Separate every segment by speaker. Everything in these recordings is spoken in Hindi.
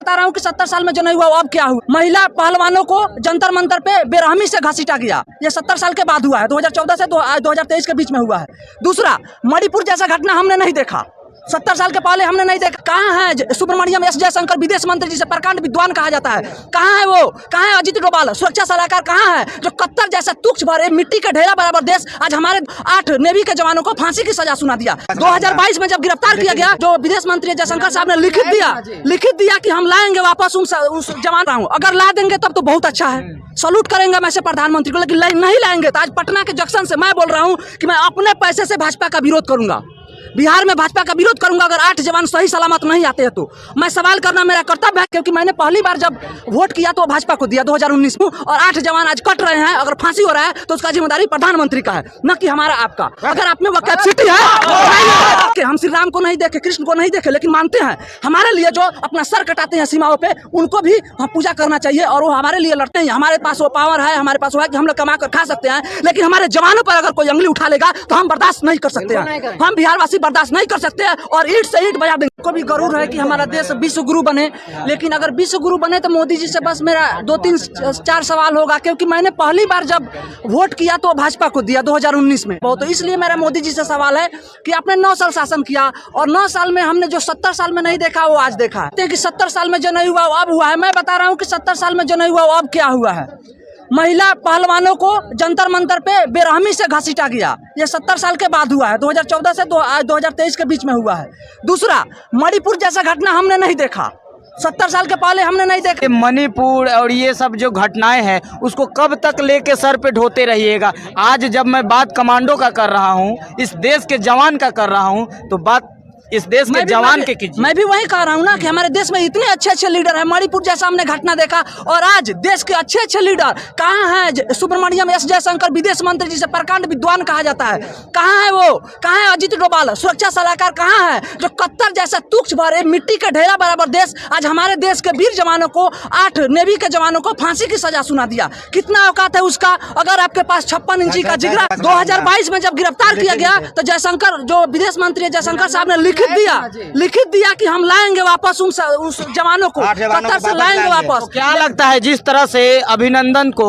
Speaker 1: बता रहा हूँ कि 70 साल में जो नहीं हुआ वो अब क्या हुआ। महिला पहलवानों को जंतर मंतर पे बेरहमी से घसीटा गया, ये 70 साल के बाद हुआ है। 2014 से 2023 के बीच में हुआ है। दूसरा, मणिपुर जैसा घटना हमने नहीं देखा, 70 साल के पहले हमने नहीं देखा। कहाँ है सुब्रमण्यम एस जयशंकर, विदेश मंत्री जिसे प्रकांड विद्वान कहा जाता है, कहाँ है वो? कहाँ है अजित डोभाल, सुरक्षा सलाहकार कहाँ है? जो कत्तर जैसा तुच्छ भरे मिट्टी के ढेरा बराबर देश आज हमारे 8 नेवी के जवानों को फांसी की सजा सुना दिया। 2022 में जब गिरफ्तार किया गया, जो विदेश मंत्री जयशंकर साहब ने लिखित दिया कि हम लाएंगे वापस उस जवान। अगर ला देंगे तब तो बहुत अच्छा है, सलूट करेंगे मैं से प्रधानमंत्री को। लेकिन नहीं लाएंगे तो आज पटना के जंक्शन से मैं बोल रहा हूँ कि मैं अपने पैसे से भाजपा का विरोध करूंगा, बिहार में भाजपा का विरोध करूंगा। अगर 8 जवान सही सलामत नहीं आते हैं तो मैं सवाल करना मेरा कर्तव्य है, क्योंकि मैंने पहली बार जब वोट किया तो भाजपा को दिया 2019 में, और 8 जवान आज कट रहे हैं। अगर फांसी हो रहा है तो उसका जिम्मेदारी प्रधानमंत्री का है, न कि हमारा आपका। अगर आप में वो कैपेसिटी है कि हम श्री राम को नहीं देखे, कृष्ण को नहीं देखे, लेकिन मानते हैं हमारे लिए जो अपना सर कटाते हैं सीमाओं पे, उनको भी हम पूजा करना चाहिए और वो हमारे लिए लड़ते हैं। हमारे पास वो पावर है, हमारे पास वो है कि हम लोग कमा कर खा सकते हैं, लेकिन हमारे जवानों पर अगर कोई उंगली उठा लेगा तो हम बर्दाश्त नहीं कर सकते हैं। हम बिहारवासी बर्दाश्त नहीं कर सकते और ईंट से ईंट बजा देंगे। को भी गरूर है कि हमारा देश विश्व गुरु बने, लेकिन अगर विश्व गुरु बने तो मोदी जी से बस मेरा 2-3-4 सवाल होगा, क्योंकि मैंने पहली बार जब वोट किया तो भाजपा को दिया 2019 में। तो इसलिए मेरा मोदी जी से सवाल है कि आपने 9 साल शासन किया और 9 साल में हमने जो 70 साल में नहीं देखा वो आज देखा है। कि 70 साल में जो नहीं हुआ वो अब हुआ है। मैं बता रहा हूँ कि 70 साल में जो नहीं हुआ वो अब क्या हुआ है। महिला पहलवानों को जंतर मंतर पे बेरहमी से घसीटा गया, ये 70 साल के बाद हुआ है। 2014 से 2023 के बीच में हुआ है। दूसरा, मणिपुर जैसा घटना हमने नहीं देखा, 70 साल के पहले हमने नहीं देखा।
Speaker 2: मणिपुर और ये सब जो घटनाएं हैं उसको कब तक लेके सर पे ढोते रहिएगा। आज जब मैं बात कमांडो का कर रहा हूँ, इस देश के जवान का कर रहा हूँ, तो बात इस देश के जवान के कीजिए।
Speaker 1: मैं भी वही कह रहा हूँ ना कि हमारे देश में इतने अच्छे अच्छे लीडर हैं। मणिपुर जैसा हमने घटना देखा और आज देश के अच्छे अच्छे लीडर कहाँ हैं? सुब्रमण्यम एस जयशंकर, विदेश मंत्री जिसे प्रकांड विद्वान कहा जाता है, कहाँ है वो? कहाँ है अजित डोभाल, सुरक्षा सलाहकार कहाँ है? जो कत्तर जैसा तुच्छ भरे मिट्टी के ढेरा बराबर देश आज हमारे देश के वीर जवानों को, 8 नेवी के जवानों को फांसी की सजा सुना दिया। कितना औकात है उसका? अगर आपके पास 56 इंची का जिगरा। 2022 में जब गिरफ्तार किया गया तो जयशंकर, जो विदेश मंत्री जयशंकर साहब ने लिखित दिया कि हम लाएंगे वापस उस जवानों को, कतर से लाएंगे वापस।
Speaker 2: तो क्या लगता है जिस तरह से अभिनंदन को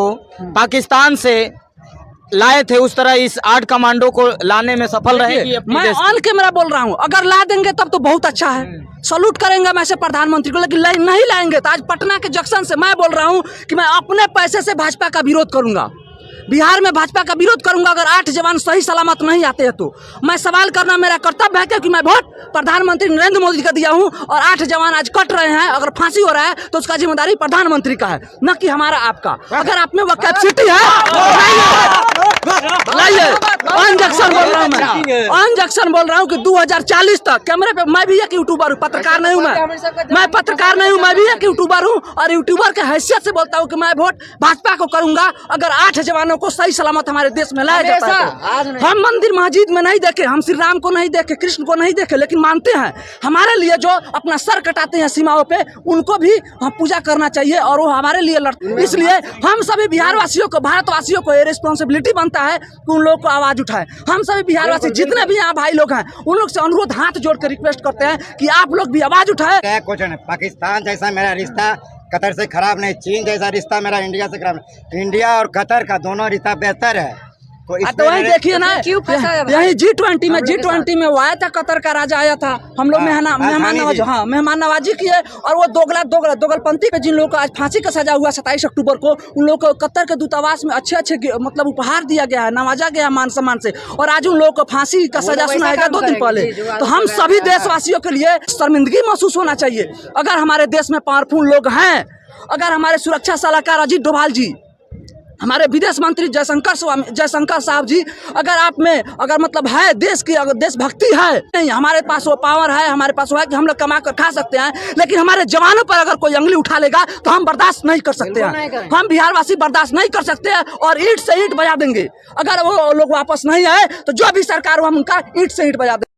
Speaker 2: पाकिस्तान से लाए थे, उस तरह इस 8 कमांडो को लाने में सफल रहेगी?
Speaker 1: मैं ऑन कैमरा बोल रहा हूँ, अगर ला देंगे तब तो बहुत अच्छा है, सलूट करेंगे मैं से प्रधानमंत्री को। लेकिन नहीं लाएंगे तो आज पटना के जंक्शन से मैं बोल रहा हूँ कि मैं अपने पैसे से भाजपा का विरोध करूंगा, बिहार में भाजपा का विरोध करूंगा। अगर 8 जवान सही सलामत नहीं आते हैं तो मैं सवाल करना मेरा कर्तव्य है, क्योंकि मैं वोट प्रधानमंत्री नरेंद्र मोदी का दिया हूं और 8 जवान आज कट रहे हैं। अगर फांसी हो रहा है तो उसका जिम्मेदारी प्रधानमंत्री का है, न कि हमारा आपका। अगर आप में वो कैपेसिटी है लाइए। ऑन जंक्शन बोल रहा हूँ कि 2040 तक कैमरे पे। मैं भी एक यूट्यूबर हूँ, पत्रकार नहीं हूँ। मैं पत्रकार नहीं हूँ, मैं भी एक यूट्यूबर हूँ और यूट्यूबर के हैसियत से बोलता हूँ कि मैं वोट भाजपा को करूंगा अगर 8 जवानों को सही सलामत हमारे देश में लाया जाता है। हम मंदिर मस्जिद में नहीं देखे, हम श्री राम को नहीं देखे, कृष्ण को नहीं देखे, लेकिन मानते हैं हमारे लिए जो अपना सर कटाते हैं सीमाओं पे, उनको भी हम पूजा करना चाहिए और वो हमारे लिए लड़ते। इसलिए हम सभी बिहारवासियों को, भारतवासियों को ये रिस्पॉन्सिबिलिटी बनता है कि उन लोगों को आवाज उठाए। हम सभी बिहारवासी जितने भी यहाँ भाई लोग हैं, उन लोग से अनुरोध हाथ जोड़ कर रिक्वेस्ट करते हैं कि आप लोग भी आवाज उठाए।
Speaker 3: कुछ नहीं, पाकिस्तान जैसा मेरा रिश्ता कतर से खराब नहीं, चीन जैसा रिश्ता मेरा इंडिया से खराब नहीं। इंडिया और कतर का दोनों रिश्ता बेहतर है।
Speaker 1: तो वही देखिए ना, यही G20 में वो आया था, कतर का राजा आया था। हम लोग मेहमान नवाजी किए और वो दोगलपंथी के जिन लोगों को आज फांसी का सजा हुआ 27 अक्टूबर को, उन लोगों को कतर के दूतावास में अच्छे मतलब उपहार दिया गया है, नवाजा गया मान सम्मान से, और आज उन लोगों को फांसी का सजा सुनाया गया 2 दिन पहले। तो हम सभी देशवासियों के लिए शर्मिंदगी महसूस होना चाहिए अगर हमारे देश में पावरफुल लोग हैं, अगर हमारे सुरक्षा सलाहकार अजित डोभाल जी, हमारे विदेश मंत्री जयशंकर साहब जी, अगर आप में अगर मतलब है देश की, अगर देशभक्ति है, नहीं हमारे पास वो पावर है, हमारे पास वो है कि हम लोग कमा कर खा सकते हैं, लेकिन हमारे जवानों पर अगर कोई उंगली उठा लेगा तो हम बर्दाश्त नहीं कर सकते हैं। हम बिहारवासी बर्दाश्त नहीं कर सकते हैं और ईंट से ईंट बजा देंगे। अगर वो लोग वापस नहीं आए तो जो भी सरकार हो हम उनका ईंट से ईंट बजा देंगे।